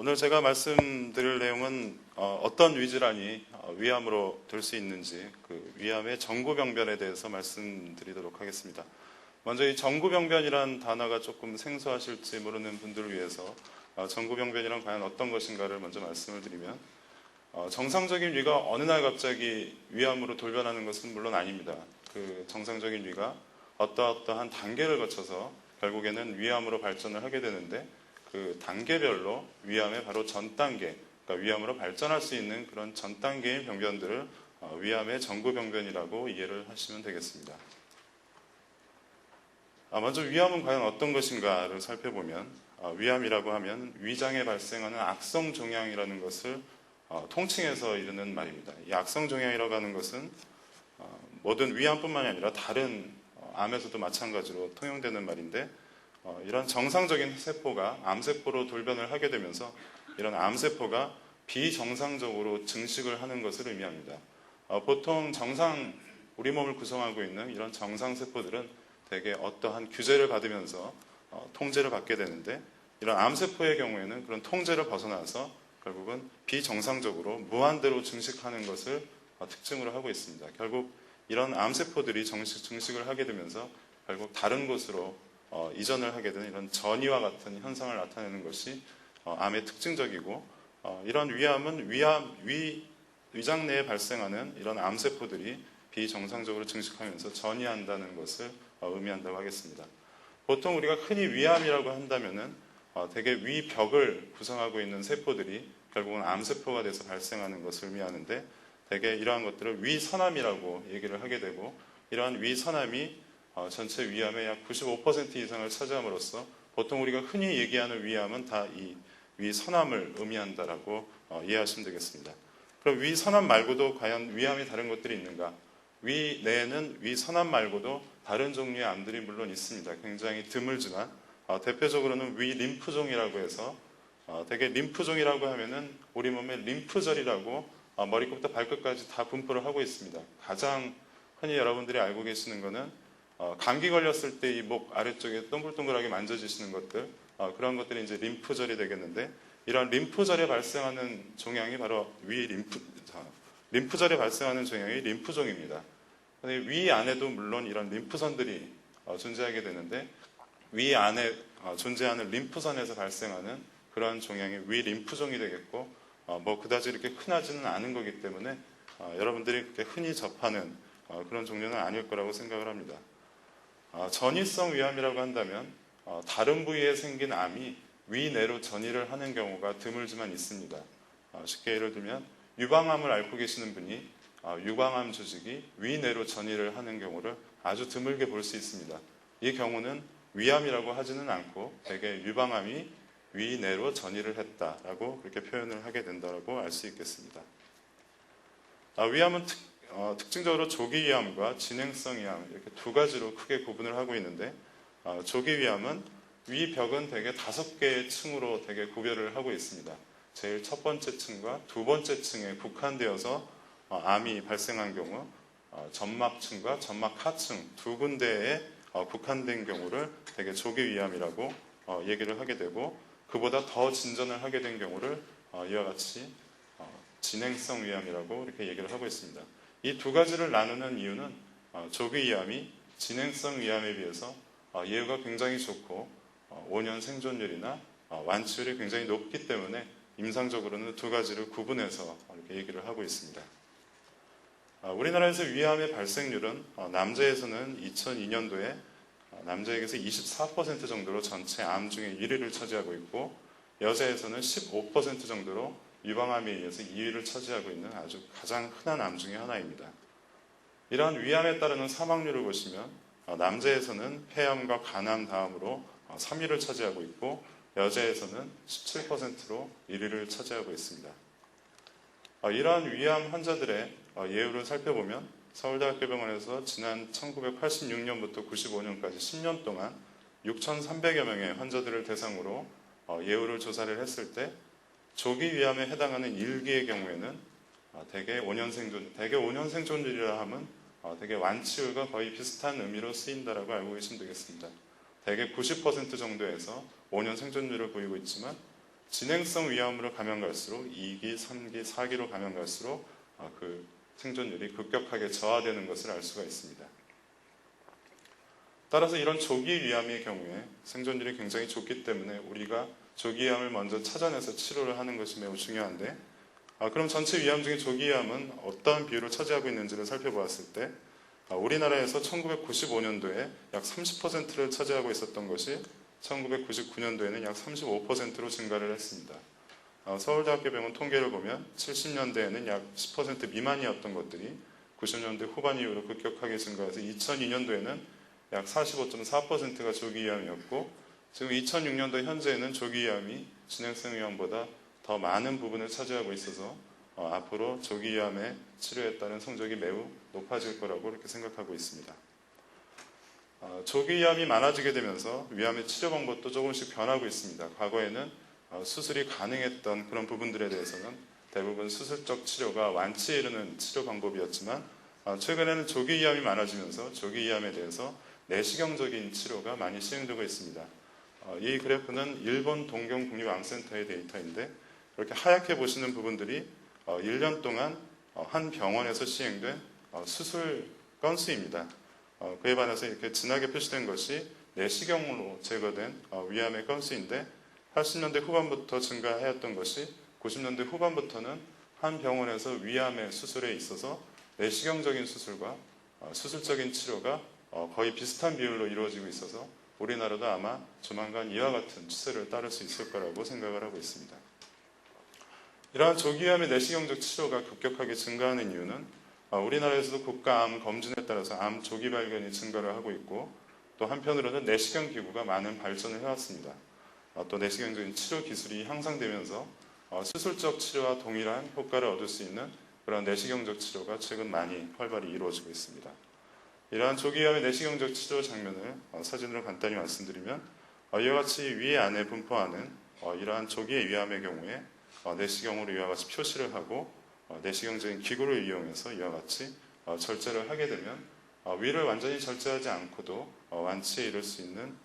오늘 제가 말씀드릴 내용은 어떤 위질환이 위암으로 될 수 있는지 그 위암의 전구병변에 대해서 말씀드리도록 하겠습니다. 먼저 이 전구병변이란 단어가 조금 생소하실지 모르는 분들을 위해서 전구병변이란 과연 어떤 것인가를 먼저 말씀을 드리면 정상적인 위가 어느 날 갑자기 위암으로 돌변하는 것은 물론 아닙니다. 그 정상적인 위가 어떠한 단계를 거쳐서 결국에는 위암으로 발전을 하게 되는데 그 단계별로 위암의 바로 전 단계, 그러니까 위암으로 발전할 수 있는 그런 전 단계의 병변들을 위암의 전구병변이라고 이해를 하시면 되겠습니다. 먼저 위암은 과연 어떤 것인가를 살펴보면 위암이라고 하면 위장에 발생하는 악성 종양이라는 것을 통칭해서 이르는 말입니다. 이 악성 종양이라고 하는 것은 모든 위암뿐만이 아니라 다른 암에서도 마찬가지로 통용되는 말인데 이런 정상적인 세포가 암세포로 돌변을 하게 되면서 이런 암세포가 비정상적으로 증식을 하는 것을 의미합니다. 보통 우리 몸을 구성하고 있는 이런 정상세포들은 대개 어떠한 규제를 받으면서 통제를 받게 되는데 이런 암세포의 경우에는 그런 통제를 벗어나서 결국은 비정상적으로 무한대로 증식하는 것을 특징으로 하고 있습니다. 결국 이런 암세포들이 증식을 하게 되면서 결국 다른 곳으로 이전을 하게 되는 이런 전이와 같은 현상을 나타내는 것이 암의 특징적이고 이런 위암은 위장 내에 발생하는 이런 암세포들이 비정상적으로 증식하면서 전이한다는 것을 의미한다고 하겠습니다. 보통 우리가 흔히 위암이라고 한다면은 대개 위벽을 구성하고 있는 세포들이 결국은 암세포가 돼서 발생하는 것을 의미하는데 대개 이러한 것들을 위선암이라고 얘기를 하게 되고 이러한 위선암이 전체 위암의 약 95% 이상을 차지함으로써 보통 우리가 흔히 얘기하는 위암은 다 이 위선암을 의미한다라고 이해하시면 되겠습니다. 그럼 위선암 말고도 과연 위암이 다른 것들이 있는가? 위 내에는 위선암 말고도 다른 종류의 암들이 물론 있습니다. 굉장히 드물지만 대표적으로는 위림프종이라고 해서 대개 림프종이라고 하면은 우리 몸의 림프절이라고 머리끝부터 발끝까지 다 분포를 하고 있습니다. 가장 흔히 여러분들이 알고 계시는 거는 감기 걸렸을 때 이 목 아래쪽에 동글동글하게 만져지시는 것들 그런 것들이 이제 림프절이 되겠는데 이런 림프절에 발생하는 종양이 바로 림프절에 발생하는 종양이 림프종입니다. 위 안에도 물론 이런 림프선들이 존재하게 되는데 위 안에 존재하는 림프선에서 발생하는 그러한 종양이 위림프종이 되겠고 그다지 이렇게 흔하지는 않은 거기 때문에 여러분들이 그렇게 흔히 접하는 그런 종류는 아닐 거라고 생각을 합니다. 전이성 위암이라고 한다면 다른 부위에 생긴 암이 위내로 전이를 하는 경우가 드물지만 있습니다. 쉽게 예를 들면 유방암을 앓고 계시는 분이 유방암 조직이 위내로 전이를 하는 경우를 아주 드물게 볼 수 있습니다. 이 경우는 위암이라고 하지는 않고 대개 유방암이 위내로 전이를 했다라고 그렇게 표현을 하게 된다고 알 수 있겠습니다. 위암은 특징적으로 조기 위암과 진행성 위암 이렇게 두 가지로 크게 구분을 하고 있는데 조기 위암은 위벽은 대개 5개의 층으로 대개 구별을 하고 있습니다. 제일 첫 번째 층과 두 번째 층에 국한되어서 암이 발생한 경우 점막층과 점막 하층 두 군데에 국한된 경우를 대개 조기 위암이라고 얘기를 하게 되고 그보다 더 진전을 하게 된 경우를 이와 같이 진행성 위암이라고 이렇게 얘기를 하고 있습니다. 이 두 가지를 나누는 이유는 조기 위암이 진행성 위암에 비해서 예후가 굉장히 좋고 5년 생존율이나 완치율이 굉장히 높기 때문에 임상적으로는 두 가지를 구분해서 이렇게 얘기를 하고 있습니다. 우리나라에서 위암의 발생률은 남자에서는 2002년도에 남자에게서 24% 정도로 전체 암 중에 1위를 차지하고 있고 여자에서는 15% 정도로 유방암에 의해서 2위를 차지하고 있는 아주 가장 흔한 암 중에 하나입니다. 이러한 위암에 따르는 사망률을 보시면 남자에서는 폐암과 간암 다음으로 3위를 차지하고 있고 여자에서는 17%로 1위를 차지하고 있습니다. 이러한 위암 환자들의 예후를 살펴보면 서울대학교병원에서 지난 1986년부터 95년까지 10년 동안 6,300여 명의 환자들을 대상으로 예후를 조사를 했을 때 조기 위암에 해당하는 1기의 경우에는 대개 5년 생존율이라 하면 대개 완치율과 거의 비슷한 의미로 쓰인다라고 알고 계시면 되겠습니다. 대개 90% 정도에서 5년 생존율을 보이고 있지만 진행성 위암으로 가면 갈수록 2기, 3기, 4기로 가면 갈수록 그 생존율이 급격하게 저하되는 것을 알 수가 있습니다. 따라서 이런 조기 위암의 경우에 생존율이 굉장히 좋기 때문에 우리가 조기 위암을 먼저 찾아내서 치료를 하는 것이 매우 중요한데, 그럼 전체 위암 중에 조기 위암은 어떠한 비율을 차지하고 있는지를 살펴보았을 때 우리나라에서 1995년도에 약 30%를 차지하고 있었던 것이 1999년도에는 약 35%로 증가를 했습니다. 서울대학교병원 통계를 보면 70년대에는 약 10% 미만이었던 것들이 90년대 후반 이후로 급격하게 증가해서 2002년도에는 약 45.4%가 조기위암이었고, 지금 2006년도 현재에는 조기위암이 진행성 위암보다 더 많은 부분을 차지하고 있어서 앞으로 조기위암의 치료에 따른 성적이 매우 높아질 거라고 이렇게 생각하고 있습니다. 조기위암이 많아지게 되면서 위암의 치료 방법도 조금씩 변하고 있습니다. 과거에는 수술이 가능했던 그런 부분들에 대해서는 대부분 수술적 치료가 완치에 이르는 치료 방법이었지만, 최근에는 조기위암이 많아지면서 조기위암에 대해서 내시경적인 치료가 많이 시행되고 있습니다. 이 그래프는 일본 동경국립암센터의 데이터인데, 이렇게 하얗게 보시는 부분들이 1년 동안 한 병원에서 시행된 수술 건수입니다. 그에 반해서 이렇게 진하게 표시된 것이 내시경으로 제거된 위암의 건수인데, 80년대 후반부터 증가하였던 것이 90년대 후반부터는 한 병원에서 위암의 수술에 있어서 내시경적인 수술과 수술적인 치료가 거의 비슷한 비율로 이루어지고 있어서 우리나라도 아마 조만간 이와 같은 추세를 따를 수 있을 거라고 생각을 하고 있습니다. 이러한 조기위암의 내시경적 치료가 급격하게 증가하는 이유는 우리나라에서도 국가암 검진에 따라서 암 조기 발견이 증가를 하고 있고, 또 한편으로는 내시경 기구가 많은 발전을 해왔습니다. 또 내시경적인 치료 기술이 향상되면서 수술적 치료와 동일한 효과를 얻을 수 있는 그런 내시경적 치료가 최근 많이 활발히 이루어지고 있습니다. 이러한 조기위암의 내시경적 치료 장면을 사진으로 간단히 말씀드리면, 이와 같이 위 안에 분포하는 이러한 조기의 위암의 경우에 내시경으로 이와 같이 표시를 하고 내시경적인 기구를 이용해서 이와 같이 절제를 하게 되면 위를 완전히 절제하지 않고도 완치에 이를 수 있는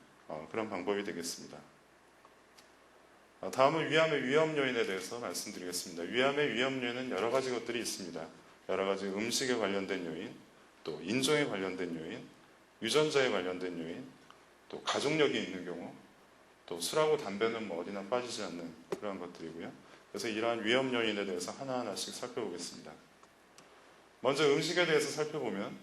그런 방법이 되겠습니다. 다음은 위암의 위험 요인에 대해서 말씀드리겠습니다. 위암의 위험 요인은 여러 가지 것들이 있습니다. 여러 가지 음식에 관련된 요인, 또 인종에 관련된 요인, 유전자에 관련된 요인, 또 가족력이 있는 경우, 또 술하고 담배는 어디나 빠지지 않는 그런 것들이고요. 그래서 이러한 위험 요인에 대해서 하나하나씩 살펴보겠습니다. 먼저 음식에 대해서 살펴보면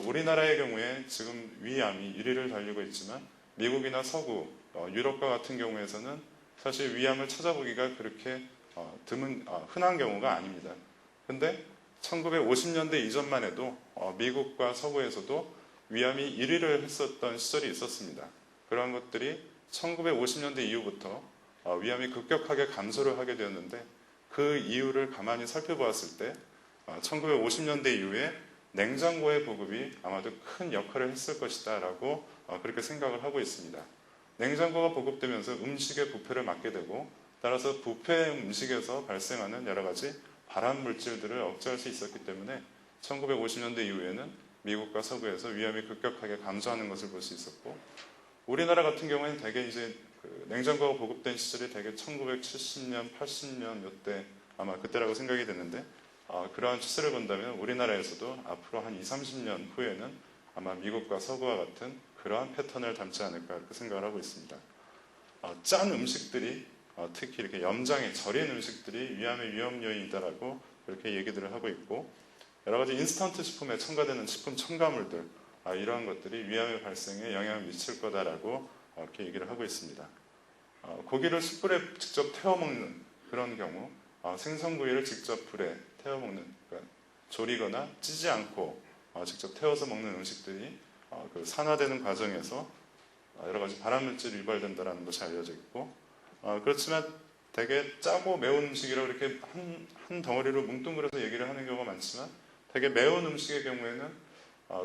우리나라의 경우에 지금 위암이 1위를 달리고 있지만, 미국이나 서구, 유럽과 같은 경우에서는 사실 위암을 찾아보기가 그렇게 흔한 경우가 아닙니다. 근데 1950년대 이전만 해도 미국과 서구에서도 위암이 1위를 했었던 시절이 있었습니다. 그러한 것들이 1950년대 이후부터 위암이 급격하게 감소를 하게 되었는데, 그 이유를 가만히 살펴보았을 때 1950년대 이후에 냉장고의 보급이 아마도 큰 역할을 했을 것이다 라고 그렇게 생각을 하고 있습니다. 냉장고가 보급되면서 음식의 부패를 막게 되고, 따라서 부패 음식에서 발생하는 여러 가지 발암 물질들을 억제할 수 있었기 때문에 1950년대 이후에는 미국과 서구에서 위암이 급격하게 감소하는 것을 볼 수 있었고, 우리나라 같은 경우에는 대개 이제 냉장고가 보급된 시절이 대개 1970년, 80년 이때 아마 그때라고 생각이 되는데, 그러한 추세를 본다면 우리나라에서도 앞으로 한 20, 30년 후에는 아마 미국과 서구와 같은 그러한 패턴을 담지 않을까 이렇게 생각을 하고 있습니다. 짠 음식들이 특히 이렇게 염장에 절인 음식들이 위암의 위험 요인이다라고 그렇게 얘기들을 하고 있고, 여러 가지 인스턴트 식품에 첨가되는 식품 첨가물들, 이러한 것들이 위암의 발생에 영향을 미칠 거다라고 이렇게 얘기를 하고 있습니다. 고기를 숯불에 직접 태워 먹는 그런 경우, 생선 부위를 직접 불에 태워 먹는, 그러니까 조리거나 찌지 않고 직접 태워서 먹는 음식들이 그 산화되는 과정에서 여러 가지 발암물질이 유발된다는 것이 알려져 있고, 그렇지만 되게 짜고 매운 음식이라고 이렇게 한 덩어리로 뭉뚱그려서 얘기를 하는 경우가 많지만, 되게 매운 음식의 경우에는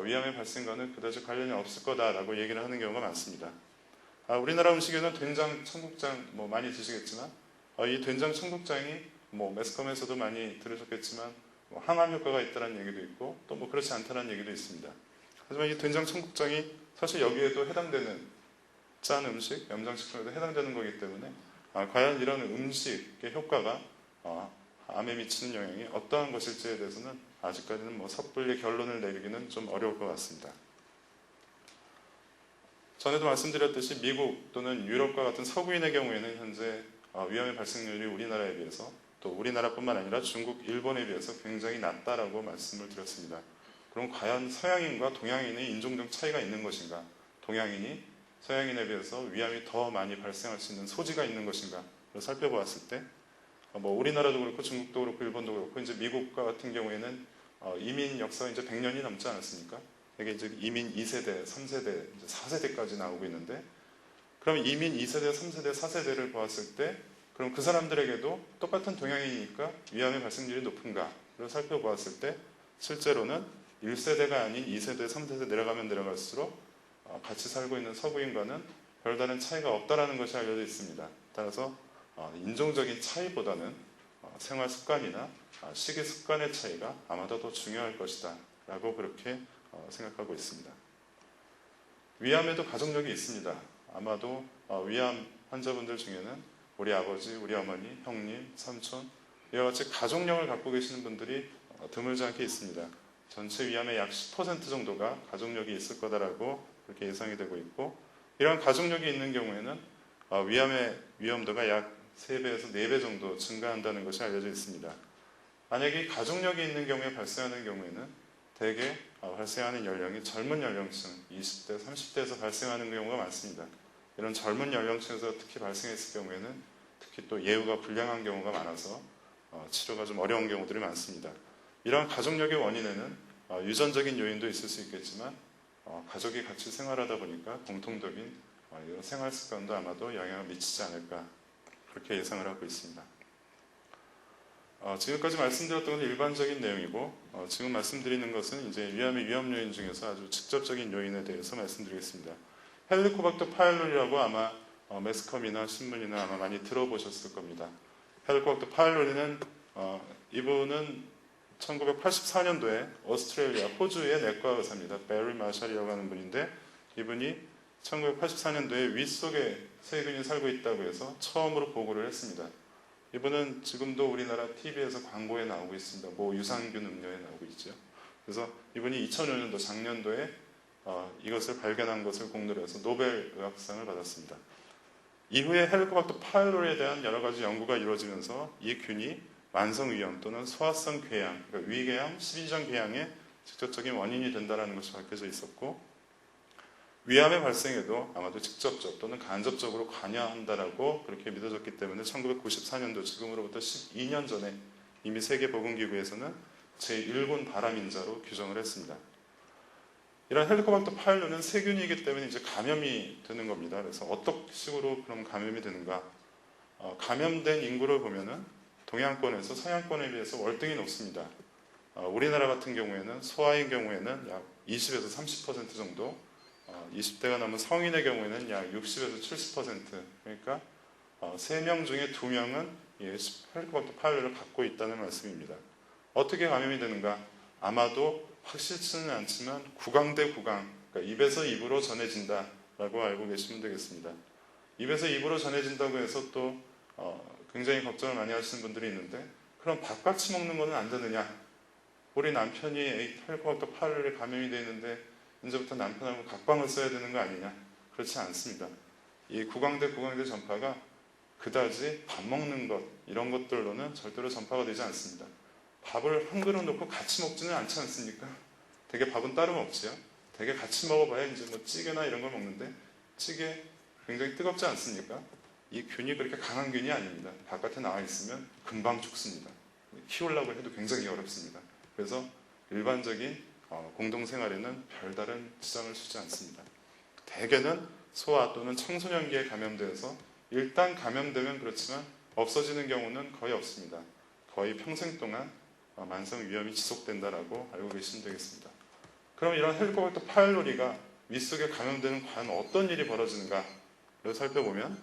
위암의 발생과는 그다지 관련이 없을 거다라고 얘기를 하는 경우가 많습니다. 우리나라 음식에는 된장, 청국장 많이 드시겠지만, 이 된장, 청국장이 매스컴에서도 많이 들으셨겠지만 항암 효과가 있다는 얘기도 있고, 또 그렇지 않다는 얘기도 있습니다. 하지만 이 된장, 청국장이 사실 여기에도 해당되는 짠 음식, 염장식품에도 해당되는 거기 때문에 과연 이런 음식의 효과가 암에 미치는 영향이 어떠한 것일지에 대해서는 아직까지는 뭐 섣불리 결론을 내리기는 좀 어려울 것 같습니다. 전에도 말씀드렸듯이 미국 또는 유럽과 같은 서구인의 경우에는 현재 위암의 발생률이 우리나라에 비해서 또 우리나라뿐만 아니라 중국, 일본에 비해서 굉장히 낮다라고 말씀을 드렸습니다. 그럼 과연 서양인과 동양인의 인종적 차이가 있는 것인가? 동양인이 서양인에 비해서 위암이 더 많이 발생할 수 있는 소지가 있는 것인가? 를 살펴보았을 때 뭐 우리나라도 그렇고 중국도 그렇고 일본도 그렇고 이제 미국과 같은 경우에는 이민 역사가 이제 100년이 넘지 않았습니까? 이게 이제 이민 2세대, 3세대, 이제 4세대까지 나오고 있는데 그럼 이민 2세대, 3세대, 4세대를 보았을 때 그럼 그 사람들에게도 똑같은 동양인이니까 위암의 발생률이 높은가를 살펴보았을 때 실제로는 1세대가 아닌 2세대, 3세대 내려가면 내려갈수록 같이 살고 있는 서구인과는 별다른 차이가 없다라는 것이 알려져 있습니다. 따라서 인종적인 차이보다는 생활 습관이나 식이 습관의 차이가 아마도 더 중요할 것이다 라고 그렇게 생각하고 있습니다. 위암에도 가족력이 있습니다. 아마도 위암 환자분들 중에는 우리 아버지, 우리 어머니, 형님, 삼촌 이와 같이 가족력을 갖고 계시는 분들이 드물지 않게 있습니다. 전체 위암의 약 10% 정도가 가족력이 있을 거다라고 그렇게 예상이 되고 있고 이러한 가족력이 있는 경우에는 위암의 위험도가 약 3배에서 4배 정도 증가한다는 것이 알려져 있습니다. 만약에 가족력이 있는 경우에 발생하는 경우에는 대개 발생하는 연령이 젊은 연령층 20대, 30대에서 발생하는 경우가 많습니다. 이런 젊은 연령층에서 특히 발생했을 경우에는 특히 또 예후가 불량한 경우가 많아서 치료가 좀 어려운 경우들이 많습니다. 이러한 가족력의 원인에는 유전적인 요인도 있을 수 있겠지만 가족이 같이 생활하다 보니까 공통적인 이런 생활 습관도 아마도 영향을 미치지 않을까 그렇게 예상을 하고 있습니다. 지금까지 말씀드렸던 건 일반적인 내용이고 지금 말씀드리는 것은 이제 위암의 위험 요인 중에서 아주 직접적인 요인에 대해서 말씀드리겠습니다. 헬리코박터 파일로리라고 아마 매스컴이나 신문이나 아마 많이 들어보셨을 겁니다. 헬리코박터 파일로리는 이분은 1984년도에 오스트레일리아 호주의 내과 의사입니다. 베리 마샬이라고 하는 분인데 이분이 1984년도에 위 속에 세균이 살고 있다고 해서 처음으로 보고를 했습니다. 이분은 지금도 우리나라 TV에서 광고에 나오고 있습니다. 뭐 유산균 음료에 나오고 있죠. 그래서 이분이 2005년도 작년도에 이것을 발견한 것을 공로로 해서 노벨 의학상을 받았습니다. 이후에 헬리코박터 파일로리에 대한 여러 가지 연구가 이루어지면서 이 균이 만성위염 또는 소화성 궤양, 그러니까 위궤양, 십이지장 궤양의 직접적인 원인이 된다는 것이 밝혀져 있었고 위암의 발생에도 아마도 직접적 또는 간접적으로 관여한다라고 그렇게 믿어졌기 때문에 1994년도 지금으로부터 12년 전에 이미 세계보건기구에서는 제1군 발암인자로 규정을 했습니다. 이런 헬리코박터 파일로는 세균이기 때문에 이제 감염이 되는 겁니다. 그래서 어떤 식으로 그럼 감염이 되는가? 감염된 인구를 보면은 동양권에서 서양권에 비해서 월등히 높습니다. 우리나라 같은 경우에는 소아인 경우에는 약 20에서 30% 정도 20대가 넘은 성인의 경우에는 약 60에서 70% 그러니까 3명 중에 2명은 헬리코박터 파일로리를 갖고 있다는 말씀입니다. 어떻게 감염이 되는가? 아마도 확실치는 않지만 구강 대 구강, 그러니까 입에서 입으로 전해진다라고 알고 계시면 되겠습니다. 입에서 입으로 전해진다고 해서 또 굉장히 걱정을 많이 하시는 분들이 있는데 그럼 밥같이 먹는 거는 안 되느냐? 우리 남편이 헬리코박터 파일로리에 감염이 되어 있는데 이제부터 남편하고 각방을 써야 되는 거 아니냐? 그렇지 않습니다. 이 구강대 구강대 전파가 그다지 밥 먹는 것 이런 것들로는 절대로 전파가 되지 않습니다. 밥을 한 그릇 놓고 같이 먹지는 않지 않습니까? 되게 밥은 따로 먹지요. 되게 같이 먹어봐야 이제 뭐 찌개나 이런 걸 먹는데 찌개 굉장히 뜨겁지 않습니까? 이 균이 그렇게 강한 균이 아닙니다. 바깥에 나와 있으면 금방 죽습니다. 키우려고 해도 굉장히 어렵습니다. 그래서 일반적인 공동생활에는 별다른 지장을 주지 않습니다. 대개는 소아 또는 청소년기에 감염돼서 일단 감염되면 그렇지만 없어지는 경우는 거의 없습니다. 거의 평생 동안 만성 위염이 지속된다라고 알고 계시면 되겠습니다. 그럼 이런 헬리코박터 파일로리가 윗속에 감염되는 과연 어떤 일이 벌어지는가를 살펴보면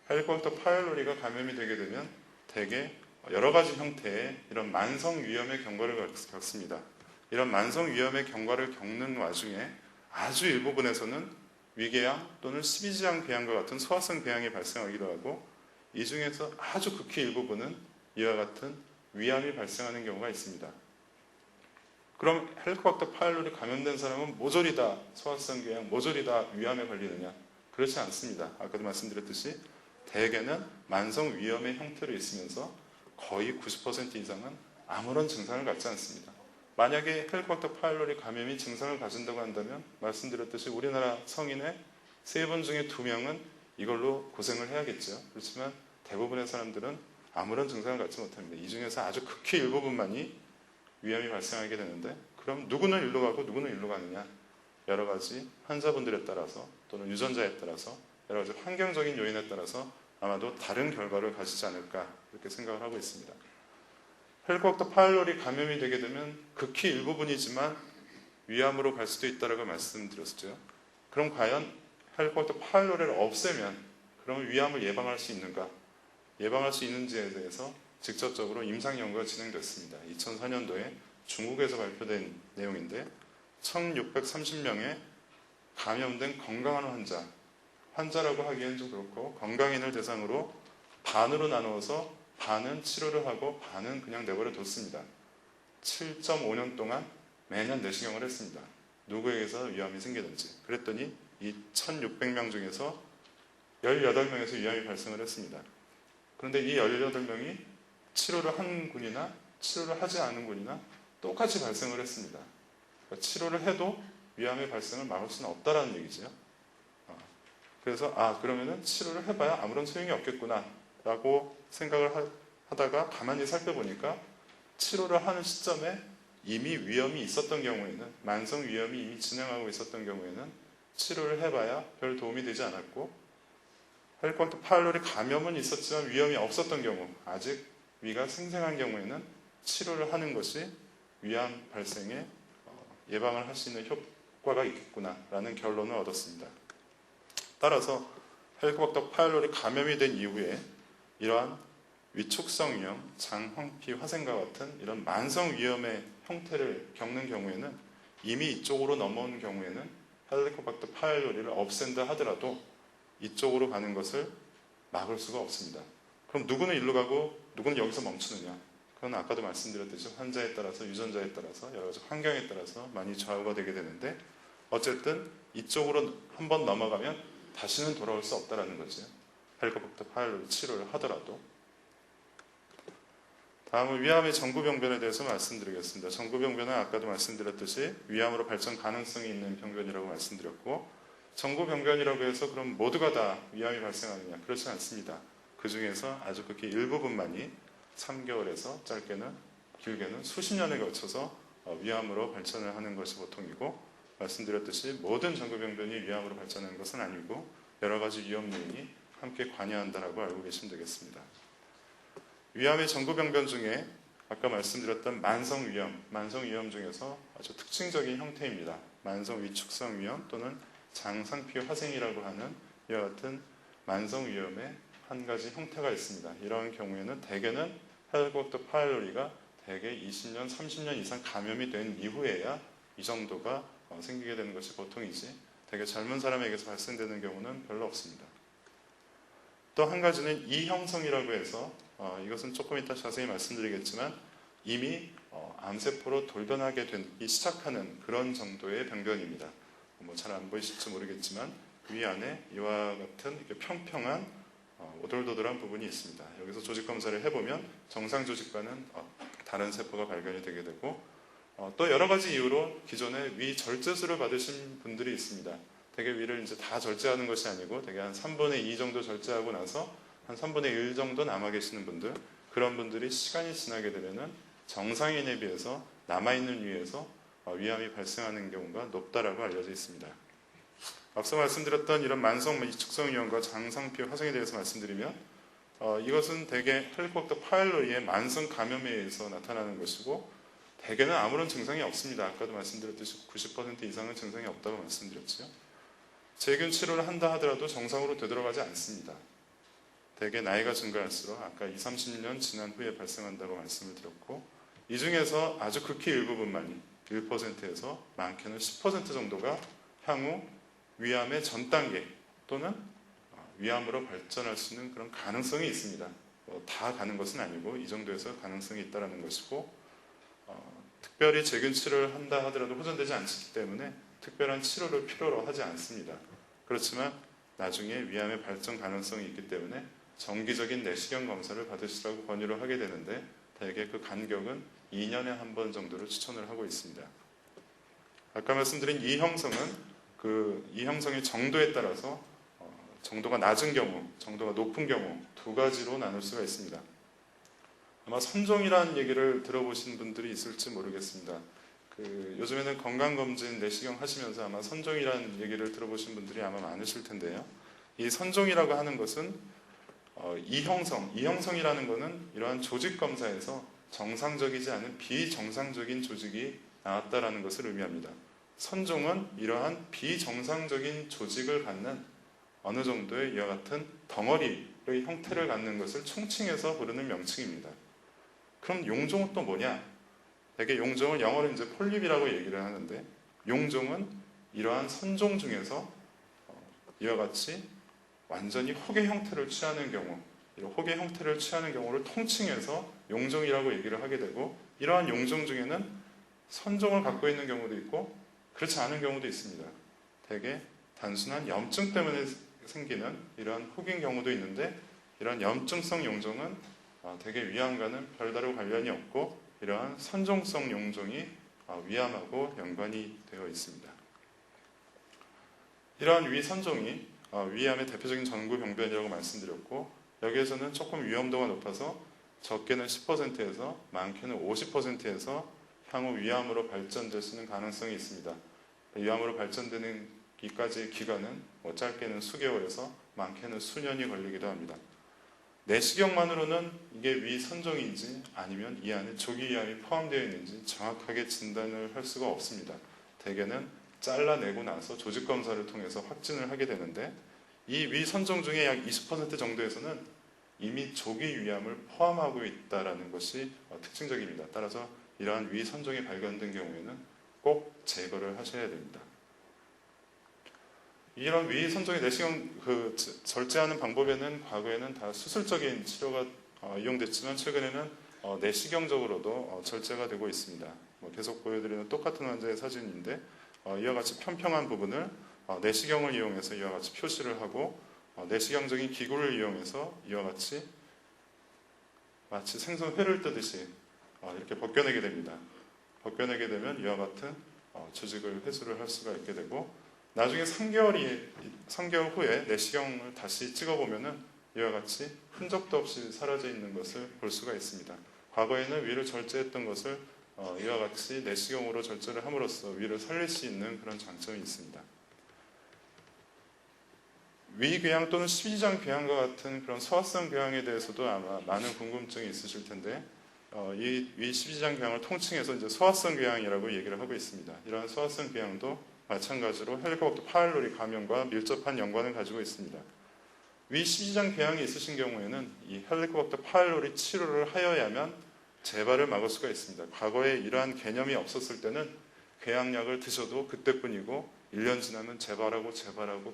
헬리코박터 파일로리가 감염이 되게 되면 대개 여러 가지 형태의 이런 만성 위염의 경과를 겪습니다. 이런 만성 위염의 경과를 겪는 와중에 아주 일부분에서는 위궤양 또는 십이지장 궤양과 같은 소화성 궤양이 발생하기도 하고 이 중에서 아주 극히 일부분은 이와 같은 위암이 발생하는 경우가 있습니다. 그럼 헬리코박터 파일로리 감염된 사람은 모조리 다 소화성 궤양, 모조리 다 위암에 걸리느냐? 그렇지 않습니다. 아까도 말씀드렸듯이 대개는 만성 위염의 형태로 있으면서 거의 90% 이상은 아무런 증상을 갖지 않습니다. 만약에 헬리코박터 파일로리 감염이 증상을 가진다고 한다면 말씀드렸듯이 우리나라 성인의 3분 중에 2명은 이걸로 고생을 해야겠죠. 그렇지만 대부분의 사람들은 아무런 증상을 갖지 못합니다. 이 중에서 아주 극히 일부분만이 위암이 발생하게 되는데, 그럼 누구는 일로 가고 누구는 일로 가느냐? 여러 가지 환자분들에 따라서 또는 유전자에 따라서 여러 가지 환경적인 요인에 따라서 아마도 다른 결과를 가지지 않을까 이렇게 생각을 하고 있습니다. 헬리코박터 파일로리 감염이 되게 되면 극히 일부분이지만 위암으로 갈 수도 있다고 말씀드렸죠. 그럼 과연 헬리코박터 파일로리를 없애면 그러면 위암을 예방할 수 있는가? 예방할 수 있는지에 대해서 직접적으로 임상 연구가 진행됐습니다. 2004년도에 중국에서 발표된 내용인데 1630명의 감염된 건강한 환자라고 하기엔 좀 그렇고 건강인을 대상으로 반으로 나누어서 반은 치료를 하고 반은 그냥 내버려 뒀습니다. 7.5년 동안 매년 내시경을 했습니다. 누구에게서 위암이 생기는지. 그랬더니 이 1600명 중에서 18명에서 위암이 발생을 했습니다. 그런데 이 18명이 치료를 한 군이나 치료를 하지 않은 군이나 똑같이 발생을 했습니다. 그러니까 치료를 해도 위암의 발생을 막을 수는 없다라는 얘기죠. 그래서 그러면은 치료를 해봐야 아무런 소용이 없겠구나 라고 생각을 하다가 가만히 살펴보니까 치료를 하는 시점에 이미 위험이 있었던 경우에는, 만성 위험이 이미 진행하고 있었던 경우에는 치료를 해봐야 별 도움이 되지 않았고, 헬리코박터 파일로리 감염은 있었지만 위험이 없었던 경우, 아직 위가 생생한 경우에는 치료를 하는 것이 위암 발생에 예방을 할 수 있는 효과가 있겠구나라는 결론을 얻었습니다. 따라서 헬리코박터 파일로리 감염이 된 이후에 이러한 위축성 위염, 장, 황피, 화생과 같은 이런 만성 위염의 형태를 겪는 경우에는 이미 이쪽으로 넘어온 경우에는 헬리코박터 파일로리를 없앤다 하더라도 이쪽으로 가는 것을 막을 수가 없습니다. 그럼 누구는 일로 가고 누구는 여기서 멈추느냐? 그건 아까도 말씀드렸듯이 환자에 따라서, 유전자에 따라서, 여러 가지 환경에 따라서 많이 좌우가 되게 되는데, 어쨌든 이쪽으로 한번 넘어가면 다시는 돌아올 수 없다는 거죠. 헬리코박터 파일로리 치료를 하더라도. 다음은 위암의 전구병변에 대해서 말씀드리겠습니다. 전구병변은 아까도 말씀드렸듯이 위암으로 발전 가능성이 있는 병변이라고 말씀드렸고, 전구병변이라고 해서 그럼 모두가 다 위암이 발생하느냐? 그렇지 않습니다. 그 중에서 아주 극히 일부분만이 3개월에서 짧게는 길게는 수십 년에 걸쳐서 위암으로 발전을 하는 것이 보통이고, 말씀드렸듯이 모든 전구병변이 위암으로 발전하는 것은 아니고 여러 가지 위험 요인이 함께 관여한다라고 알고 계시면 되겠습니다. 위암의 전구병변 중에 아까 말씀드렸던 만성 위염 중에서 아주 특징적인 형태입니다. 만성 위축성 위염 또는 장상피 화생이라고 하는 이와 같은 만성 위염의 한 가지 형태가 있습니다. 이런 경우에는 대개는 헬리코박터 파일로리가 대개 20년, 30년 이상 감염이 된 이후에야 이 정도가 생기게 되는 것이 보통이지, 대개 젊은 사람에게서 발생되는 경우는 별로 없습니다. 또 한 가지는 이형성이라고 해서 이것은 조금 이따 자세히 말씀드리겠지만 이미 암세포로 돌변하게 되기 시작하는 그런 정도의 병변입니다. 잘 안 보이실지 모르겠지만 위 안에 이와 같은 이렇게 평평한 오돌도돌한 부분이 있습니다. 여기서 조직 검사를 해보면 정상 조직과는 다른 세포가 발견이 되게 되고, 또 여러 가지 이유로 기존에 위 절제술을 받으신 분들이 있습니다. 대개 위를 이제 다 절제하는 것이 아니고 대개 한 3분의 2 정도 절제하고 나서 한 3분의 1 정도 남아 계시는 분들, 그런 분들이 시간이 지나게 되면은 정상인에 비해서 남아있는 위에서 위암이 발생하는 경우가 높다라고 알려져 있습니다. 앞서 말씀드렸던 이런 만성 위축성 위염과 장상피 화생에 대해서 말씀드리면 이것은 대개 헬리코박터 파일로리의 만성 감염에 의해서 나타나는 것이고, 대개는 아무런 증상이 없습니다. 아까도 말씀드렸듯이 90% 이상은 증상이 없다고 말씀드렸죠. 세균 치료를 한다 하더라도 정상으로 되돌아가지 않습니다. 대개 나이가 증가할수록 아까 20, 30년 지난 후에 발생한다고 말씀을 드렸고, 이 중에서 아주 극히 일부분만이 1%에서 많게는 10% 정도가 향후 위암의 전 단계 또는 위암으로 발전할 수 있는 그런 가능성이 있습니다. 다 가는 것은 아니고 이 정도에서 가능성이 있다는 것이고, 특별히 제균 치료를 한다 하더라도 호전되지 않기 때문에 특별한 치료를 필요로 하지 않습니다. 그렇지만 나중에 위암의 발전 가능성이 있기 때문에 정기적인 내시경 검사를 받으시라고 권유를 하게 되는데, 대개 그 간격은 2년에 한 번 정도를 추천을 하고 있습니다. 아까 말씀드린 이 형성은 이 형성의 정도에 따라서 정도가 낮은 경우, 정도가 높은 경우 두 가지로 나눌 수가 있습니다. 아마 선종이라는 얘기를 들어보신 분들이 있을지 모르겠습니다. 요즘에는 건강검진 내시경 하시면서 아마 선종이라는 얘기를 들어보신 분들이 아마 많으실 텐데요. 이 선종이라고 하는 것은 이형성이라는 것은 이러한 조직 검사에서 정상적이지 않은 비정상적인 조직이 나왔다라는 것을 의미합니다. 선종은 이러한 비정상적인 조직을 갖는 어느 정도의 이와 같은 덩어리의 형태를 갖는 것을 총칭해서 부르는 명칭입니다. 그럼 용종은 또 뭐냐? 대개 용종을 영어로 이제 폴립이라고 얘기를 하는데, 용종은 이러한 선종 중에서 이와 같이 완전히 혹의 형태를 취하는 경우, 이런 혹의 형태를 취하는 경우를 통칭해서 용종이라고 얘기를 하게 되고, 이러한 용종 중에는 선종을 갖고 있는 경우도 있고 그렇지 않은 경우도 있습니다. 대개 단순한 염증 때문에 생기는 이러한 혹인 경우도 있는데, 이러한 염증성 용종은 대개 위암과는 별다른 관련이 없고 이러한 선종성 용종이 위암하고 연관이 되어 있습니다. 이러한 위선종이 위암의 대표적인 전구병변이라고 말씀드렸고, 여기에서는 조금 위험도가 높아서 적게는 10%에서 많게는 50%에서 향후 위암으로 발전될 수 있는 가능성이 있습니다. 위암으로 발전되는 기까지의 기간은 짧게는 수개월에서 많게는 수년이 걸리기도 합니다. 내시경만으로는 이게 위선종인지 아니면 이 안에 조기위암이 포함되어 있는지 정확하게 진단을 할 수가 없습니다. 대개는 잘라내고 나서 조직검사를 통해서 확진을 하게 되는데, 이 위선종 중에 약 20% 정도에서는 이미 조기위암을 포함하고 있다는 것이 특징적입니다. 따라서 이러한 위선종이 발견된 경우에는 꼭 제거를 하셔야 됩니다. 이런 위선종의 내시경 절제하는 방법에는 과거에는 다 수술적인 치료가 이용됐지만 최근에는 내시경적으로도 절제가 되고 있습니다. 계속 보여드리는 똑같은 환자의 사진인데, 이와 같이 평평한 부분을 내시경을 이용해서 이와 같이 표시를 하고, 내시경적인 기구를 이용해서 이와 같이 마치 생선회를 뜨듯이 이렇게 벗겨내게 됩니다. 벗겨내게 되면 이와 같은 조직을 회수를 할 수가 있게 되고, 나중에 3개월 후에 내시경을 다시 찍어보면은 이와 같이 흔적도 없이 사라져 있는 것을 볼 수가 있습니다. 과거에는 위를 절제했던 것을 이와 같이 내시경으로 절제를 함으로써 위를 살릴 수 있는 그런 장점이 있습니다. 위궤양 또는 십이지장 궤양과 같은 그런 소화성 궤양에 대해서도 아마 많은 궁금증이 있으실 텐데, 이 위 십이지장 궤양을 통칭해서 이제 소화성 궤양이라고 얘기를 하고 있습니다. 이러한 소화성 궤양도 마찬가지로 헬리코박터 파일로리 감염과 밀접한 연관을 가지고 있습니다. 위 십이지장 궤양이 있으신 경우에는 이 헬리코박터 파일로리 치료를 하여야만 재발을 막을 수가 있습니다. 과거에 이러한 개념이 없었을 때는 궤양약을 드셔도 그때뿐이고 1년 지나면 재발하고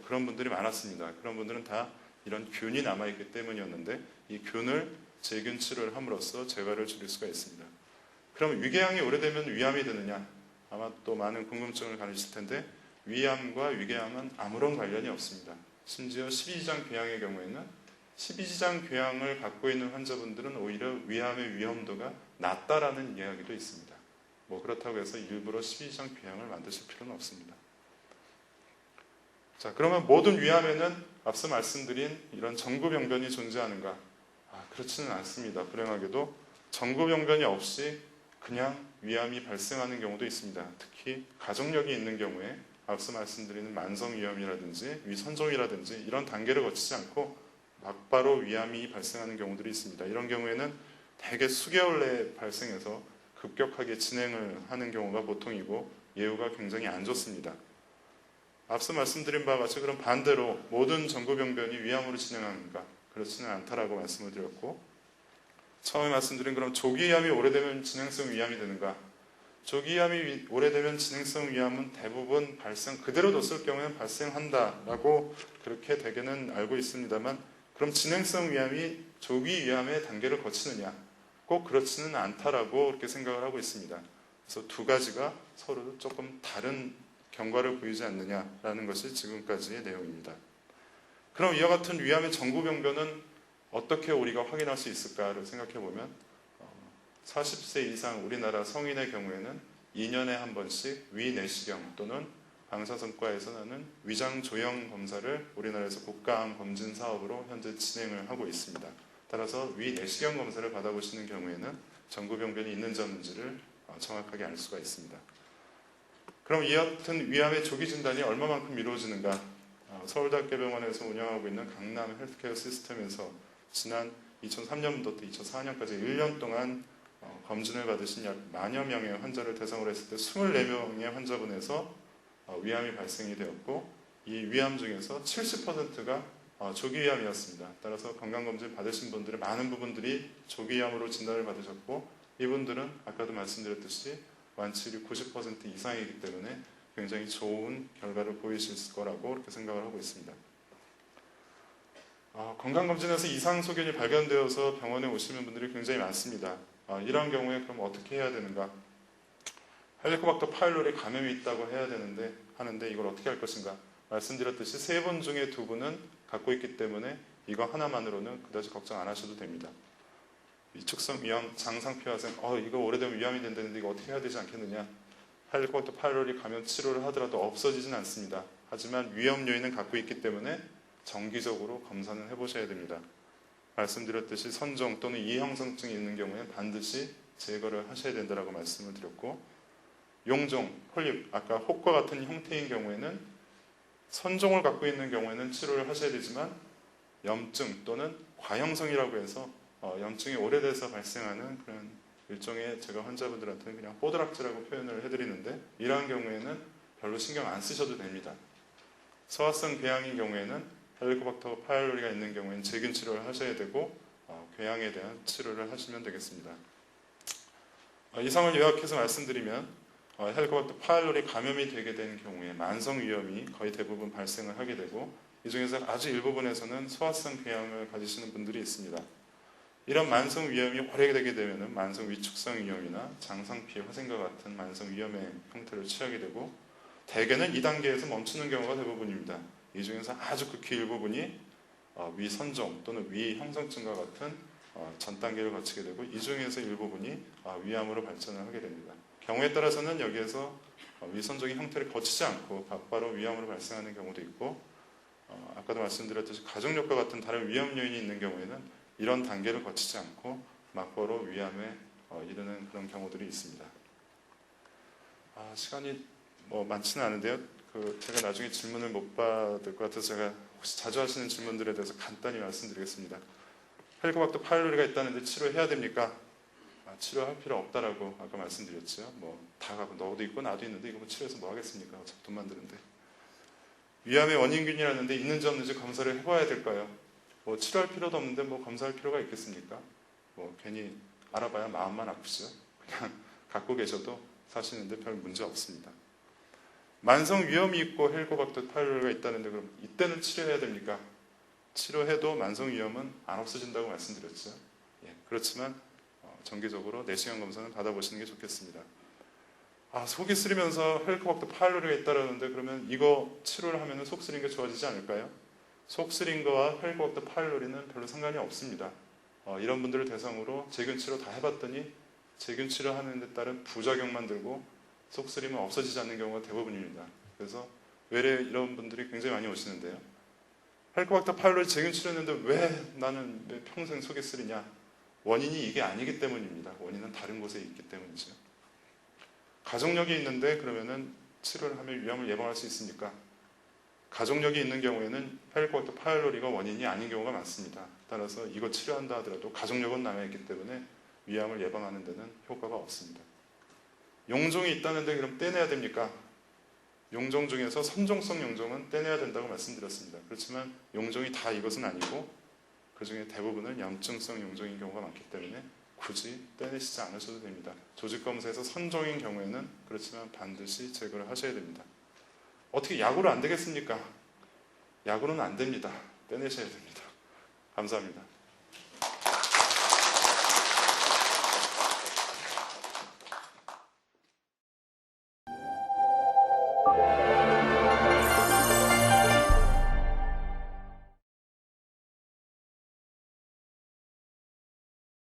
그런 분들이 많았습니다. 그런 분들은 다 이런 균이 남아있기 때문이었는데, 이 균을 제균 치료를 함으로써 재발을 줄일 수가 있습니다. 그럼 위궤양이 오래되면 위암이 되느냐? 아마 또 많은 궁금증을 가지실 텐데, 위암과 위궤양은 아무런 관련이 없습니다. 심지어 십이지장 궤양의 경우에는 십이지장 궤양을 갖고 있는 환자분들은 오히려 위암의 위험도가 낮다라는 이야기도 있습니다. 그렇다고 해서 일부러 십이지장 궤양을 만드실 필요는 없습니다. 자, 그러면 모든 위암에는 앞서 말씀드린 이런 전구병변이 존재하는가? 그렇지는 않습니다. 불행하게도 전구병변이 없이 그냥 위암이 발생하는 경우도 있습니다. 특히 가족력이 있는 경우에 앞서 말씀드리는 만성위암이라든지 위선종이라든지 이런 단계를 거치지 않고 막바로 위암이 발생하는 경우들이 있습니다. 이런 경우에는 대개 수개월 내에 발생해서 급격하게 진행을 하는 경우가 보통이고 예후가 굉장히 안 좋습니다. 앞서 말씀드린 바와 같이 그럼 반대로 모든 전구병변이 위암으로 진행하는가? 그렇지는 않다라고 말씀을 드렸고, 처음에 말씀드린 그럼 조기위암이 오래되면 진행성 위암이 되는가? 조기위암이 오래되면 진행성 위암은 대부분 그대로 뒀을 경우에는 발생한다라고 그렇게 대개는 알고 있습니다만, 그럼 진행성 위암이 조기 위암의 단계를 거치느냐? 꼭 그렇지는 않다라고 그렇게 생각을 하고 있습니다. 그래서 두 가지가 서로 조금 다른 경과를 보이지 않느냐라는 것이 지금까지의 내용입니다. 그럼 이와 같은 위암의 정구 병변은 어떻게 우리가 확인할 수 있을까를 생각해 보면, 40세 이상 우리나라 성인의 경우에는 2년에 한 번씩 위내시경 또는 방사선과에서 나는 위장 조형 검사를 우리나라에서 국가암 검진 사업으로 현재 진행을 하고 있습니다. 따라서 위내시경 검사를 받아보시는 경우에는 정구병변이 있는지 없는지를 정확하게 알 수가 있습니다. 그럼 이 같은 위암의 조기 진단이 얼마만큼 이루어지는가? 서울대학교병원에서 운영하고 있는 강남 헬스케어 시스템에서 지난 2003년부터 2004년까지 1년 동안 검진을 받으신 약 만여 명의 환자를 대상으로 했을 때 24명의 환자분에서 위암이 발생이 되었고, 이 위암 중에서 70%가 조기 위암이었습니다. 따라서 건강검진 받으신 분들의 많은 부분들이 조기 위암으로 진단을 받으셨고, 이분들은 아까도 말씀드렸듯이 완치율이 90% 이상이기 때문에 굉장히 좋은 결과를 보이실 거라고 그렇게 생각을 하고 있습니다. 건강검진에서 이상 소견이 발견되어서 병원에 오시는 분들이 굉장히 많습니다. 이런 경우에 그럼 어떻게 해야 되는가? 헬리코박터 파일로리 감염이 있다고 해야 하는데 이걸 어떻게 할 것인가? 말씀드렸듯이 3분 중에 2분은 갖고 있기 때문에 이거 하나만으로는 그다지 걱정 안 하셔도 됩니다. 위축성 위암, 장상피화생, 이거 오래되면 위암이 된다는데 이거 어떻게 해야 되지 않겠느냐? 헬리코박터 파일로리 감염 치료를 하더라도 없어지진 않습니다. 하지만 위험 요인은 갖고 있기 때문에 정기적으로 검사는 해보셔야 됩니다. 말씀드렸듯이 선종 또는 이형성증이 있는 경우에는 반드시 제거를 하셔야 된다고 말씀을 드렸고, 용종, 폴립, 아까 혹과 같은 형태인 경우에는 선종을 갖고 있는 경우에는 치료를 하셔야 되지만, 염증 또는 과형성이라고 해서 염증이 오래돼서 발생하는 그런 일종의, 제가 환자분들한테는 그냥 뽀드락지라고 표현을 해드리는데, 이러한 경우에는 별로 신경 안 쓰셔도 됩니다. 소화성 궤양인 경우에는 헬리코박터 파일로리가 있는 경우에는 제균 치료를 하셔야 되고, 궤양에 대한 치료를 하시면 되겠습니다. 이상을 요약해서 말씀드리면, 헬리코박터 파일로리 감염이 되게 된 경우에 만성 위염이 거의 대부분 발생을 하게 되고, 이 중에서 아주 일부분에서는 소화성 궤양을 가지시는 분들이 있습니다. 이런 만성 위염이 오래되게 되면 만성 위축성 위염이나 장상피 화생과 같은 만성 위염의 형태를 취하게 되고, 대개는 2단계에서 멈추는 경우가 대부분입니다. 이 중에서 아주 극히 일부분이 위선종 또는 위형성증과 같은 전 단계를 거치게 되고, 이 중에서 일부분이 위암으로 발전을 하게 됩니다. 경우에 따라서는 여기에서 위선종의 형태를 거치지 않고 곧바로 위암으로 발생하는 경우도 있고, 아까도 말씀드렸듯이 가족력과 같은 다른 위험 요인이 있는 경우에는 이런 단계를 거치지 않고 막바로 위암에 이르는 그런 경우들이 있습니다. 시간이 많지는 않은데요. 제가 나중에 질문을 못 받을 것 같아서 제가 혹시 자주 하시는 질문들에 대해서 간단히 말씀드리겠습니다. 헬리코박터 파일로리가 있다는데 치료해야 됩니까? 치료할 필요 없다라고 아까 말씀드렸죠. 다 갖고 너도 있고 나도 있는데 이거 치료해서 뭐 하겠습니까? 어차피 돈만 드는데. 위암의 원인균이라는데 있는지 없는지 검사를 해봐야 될까요? 치료할 필요도 없는데 검사할 필요가 있겠습니까? 괜히 알아봐야 마음만 아프죠. 그냥 갖고 계셔도 사시는데 별 문제 없습니다. 만성 위염이 있고 헬리코박터 파일로리가 있다는데 그럼 이때는 치료해야 됩니까? 치료해도 만성 위염은 안 없어진다고 말씀드렸죠. 그렇지만 정기적으로 내시경 검사는 받아보시는 게 좋겠습니다. 속이 쓰리면서 헬리코박터 파일로리가 있다라는데 그러면 이거 치료를 하면 속 쓰린 게 좋아지지 않을까요? 속 쓰린 거와 헬리코박터 파일로리는 별로 상관이 없습니다. 이런 분들을 대상으로 제균 치료 다 해봤더니 제균 치료하는 데 따른 부작용만 들고 속 쓰림은 없어지지 않는 경우가 대부분입니다. 그래서 외래 이런 분들이 굉장히 많이 오시는데요. 헬리코박터 파일로리 제균 치료했는데 왜 나는 왜 평생 속이 쓰리냐? 원인이 이게 아니기 때문입니다. 원인은 다른 곳에 있기 때문이죠. 가족력이 있는데 그러면은 치료를 하면 위암을 예방할 수 있습니까? 가족력이 있는 경우에는 헬리코박터 파일로리가 원인이 아닌 경우가 많습니다. 따라서 이거 치료한다 하더라도 가족력은 남아있기 때문에 위암을 예방하는 데는 효과가 없습니다. 용종이 있다는데 그럼 떼내야 됩니까? 용종 중에서 선종성 용종은 떼내야 된다고 말씀드렸습니다. 그렇지만 용종이 다 이것은 아니고 그 중에 대부분은 염증성 용종인 경우가 많기 때문에 굳이 떼내시지 않으셔도 됩니다. 조직검사에서 선종인 경우에는 그렇지만 반드시 제거를 하셔야 됩니다. 어떻게 약으로 안 되겠습니까? 약으로는 안 됩니다. 떼내셔야 됩니다. 감사합니다.